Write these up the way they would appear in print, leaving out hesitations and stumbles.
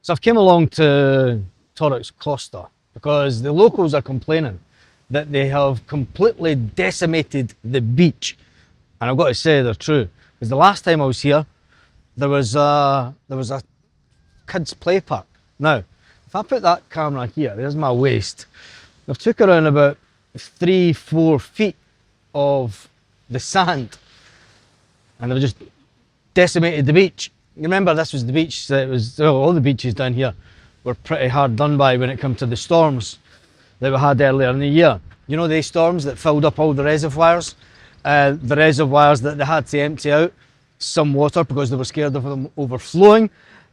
So I've came along to Torrix Costa because the locals are complaining that they have completely decimated the beach. And I've got to say they're true. Because the last time I was here, there was a kids play park. Now, if I put that camera here, there's my waist. I've took around about 3-4 feet of the sand, and they've just decimated the beach. Remember, this was the beach that was, well, all the beaches down here were pretty hard done by when it comes to the storms that we had earlier in the year. You know, these storms that filled up all the reservoirs that they had to empty out some water because they were scared of them overflowing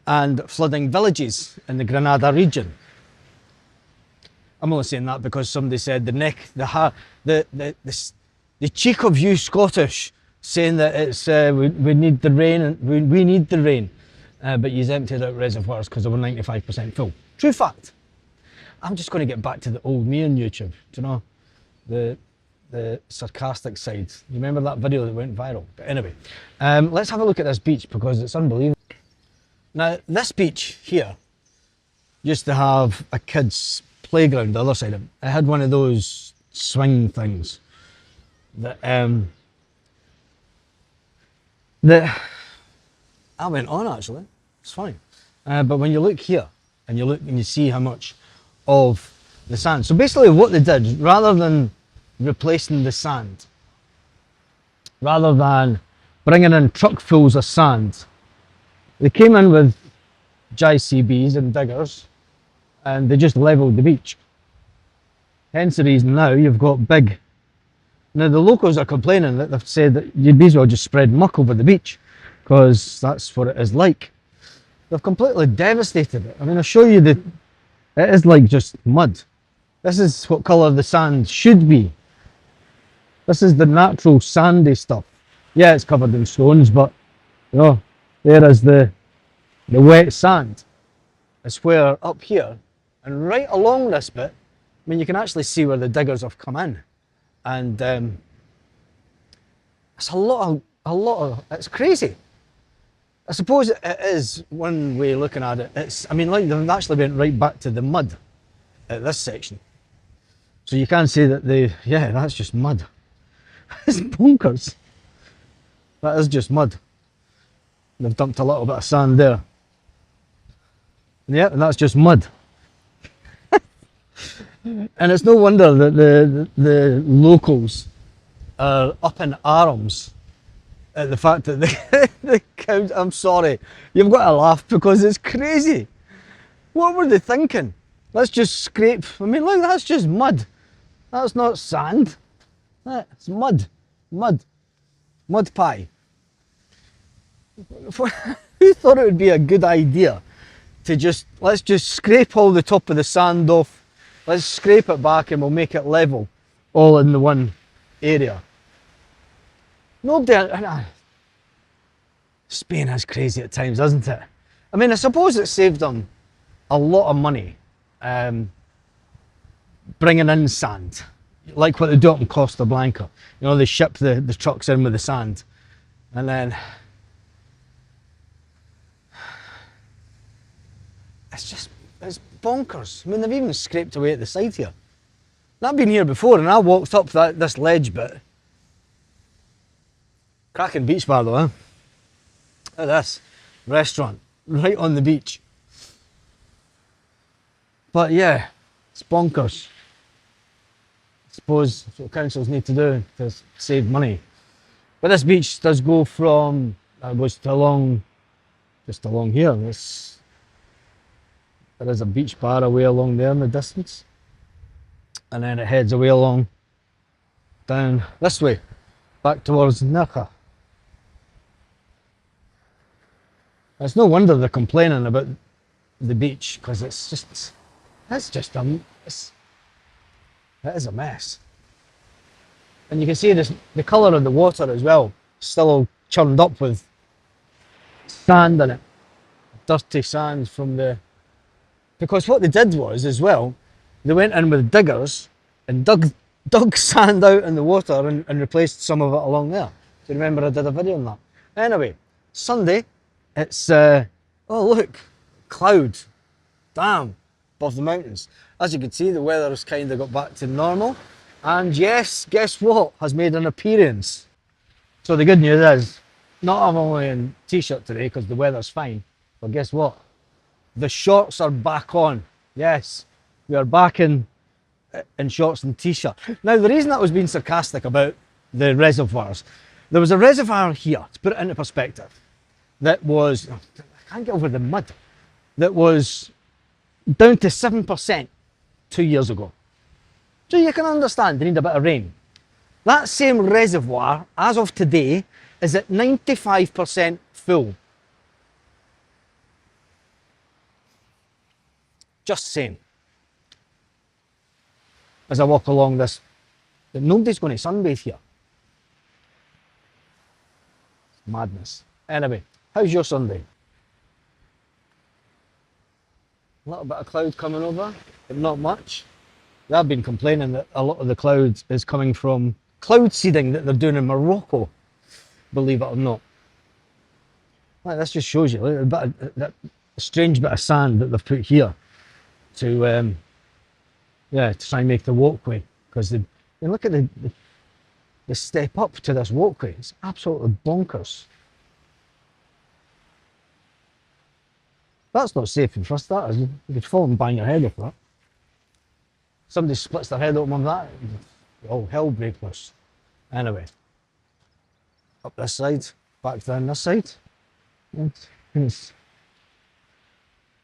and flooding villages in the Granada region. I'm only saying that because somebody said the cheek of you Scottish saying that it's we need the rain and we need the rain, but you've emptied out reservoirs because they were 95% full. True fact. I'm just going to get back to the old me on YouTube. Do you know the sarcastic side? You remember that video that went viral? But anyway, let's have a look at this beach because it's unbelievable. Now this beach here used to have a kids playground the other side of it. It had one of those swing things that I went on actually. It's fine. But when you look here and you look and you see how much of the sand. So basically what they did, rather than replacing the sand, rather than bringing in truckfuls of sand, they came in with JCBs and diggers and they just levelled the beach. Hence the reason now you've got big. Now the locals are complaining that they've said that you'd be as well just spread muck over the beach because that's what it is like. They've completely devastated it. I mean, I'll show you it is like just mud. This is what colour the sand should be. This is the natural sandy stuff. Yeah, it's covered in stones, but you know, there is the wet sand. It's where up here and right along this bit, I mean, you can actually see where the diggers have come in, and it's a lot of. It's crazy. I suppose it is one way of looking at it. I mean, like they've actually went right back to the mud at this section. So you can say that that's just mud. It's bonkers. That is just mud. They've dumped a little bit of sand there. Yeah, and that's just mud. And it's no wonder that the locals are up in arms at the fact that the count. I'm sorry, you've got to laugh because it's crazy. What were they thinking? Let's just scrape. I mean, look, that's just mud. That's not sand. It's mud. Mud pie. Who thought it would be a good idea to let's just scrape all the top of the sand off. Let's scrape it back and we'll make it level, all in the one area. Nobody. Spain is crazy at times, isn't it? I mean, I suppose it saved them a lot of money bringing in sand, like what they do up in Costa Blanca. You know, they ship the trucks in with the sand, and then it's bonkers. I mean, they've even scraped away at the side here. And I've been here before, and I walked up this ledge bit. Cracking beach bar though, huh? Look at this restaurant right on the beach. But yeah, it's bonkers. I suppose that's what councils need to do to save money. But this beach does go from, just along here. There is a beach bar away along there in the distance. And then it heads away along down this way, back towards Naka. It's no wonder they're complaining about the beach because it is a mess. And you can see the colour of the water as well, still all churned up with sand in it, dirty sand from because what they did was as well, they went in with diggers and dug sand out in the water and replaced some of it along there. Do you remember I did a video on that? Anyway, Sunday, it's, oh look, cloud damn, above the mountains. As you can see, the weather has kind of got back to normal. And yes, guess what has made an appearance? So the good news is, not I'm only in t-shirt today because the weather's fine, but guess what? The shorts are back on. Yes, we are back in shorts and t-shirt. Now, the reason I was being sarcastic about the reservoirs, there was a reservoir here, to put it into perspective, that was, I can't get over the mud, that was down to 7% 2 years ago. So you can understand they need a bit of rain. That same reservoir, as of today, is at 95% full. Just saying. As I walk along this, that nobody's going to sunbathe here. It's madness. Anyway, how's your Sunday? A little bit of cloud coming over, but not much. I've been complaining that a lot of the cloud is coming from cloud seeding that they're doing in Morocco, believe it or not. Well, this just shows you that strange bit of sand that they've put here to try and make the walkway. Because look at the step up to this walkway. It's absolutely bonkers. That's not safe in first, that is. You could fall and bang your head off that. Somebody splits their head open on that, oh, hell break loose. Anyway, up this side, back down this side.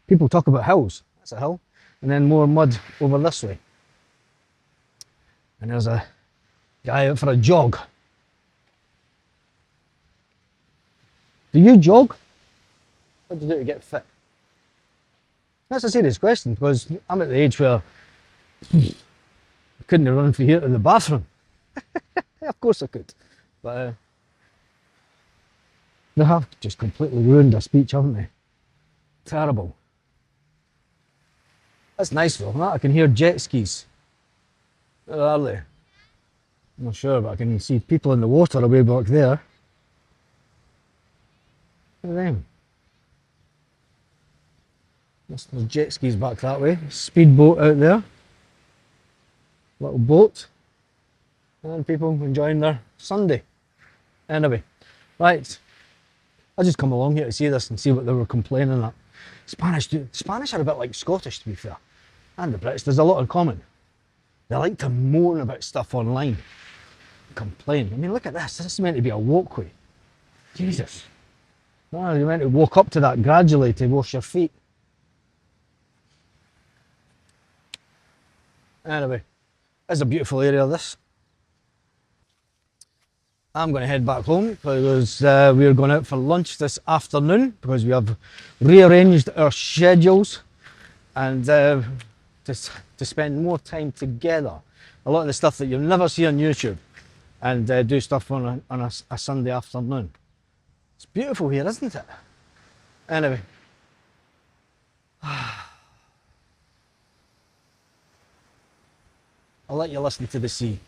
People talk about hills, that's a hill. And then more mud over this way. And there's a guy out for a jog. Do you jog? What do you do to get fit? That's a serious question, because I'm at the age where I couldn't run from here to the bathroom. Of course I could. But they have just completely ruined their speech, haven't they? Terrible. That's nice though, I can hear jet skis. Where are they? I'm not sure, but I can see people in the water away back there. Look at them. There's jet skis back that way. Speedboat out there. Little boat. And people enjoying their Sunday. Anyway, right. I just come along here to see this and see what they were complaining at. Spanish are a bit like Scottish, to be fair. And the British, there's a lot in common. They like to moan about stuff online. Complain. I mean, look at this. This is meant to be a walkway. Jesus. No, you're meant to walk up to that gradually to wash your feet. Anyway, it's a beautiful area, this. I'm going to head back home because we're going out for lunch this afternoon because we have rearranged our schedules and to spend more time together. A lot of the stuff that you'll never see on YouTube and do stuff on a Sunday afternoon. It's beautiful here, isn't it? Anyway. I'll let you listen to the sea.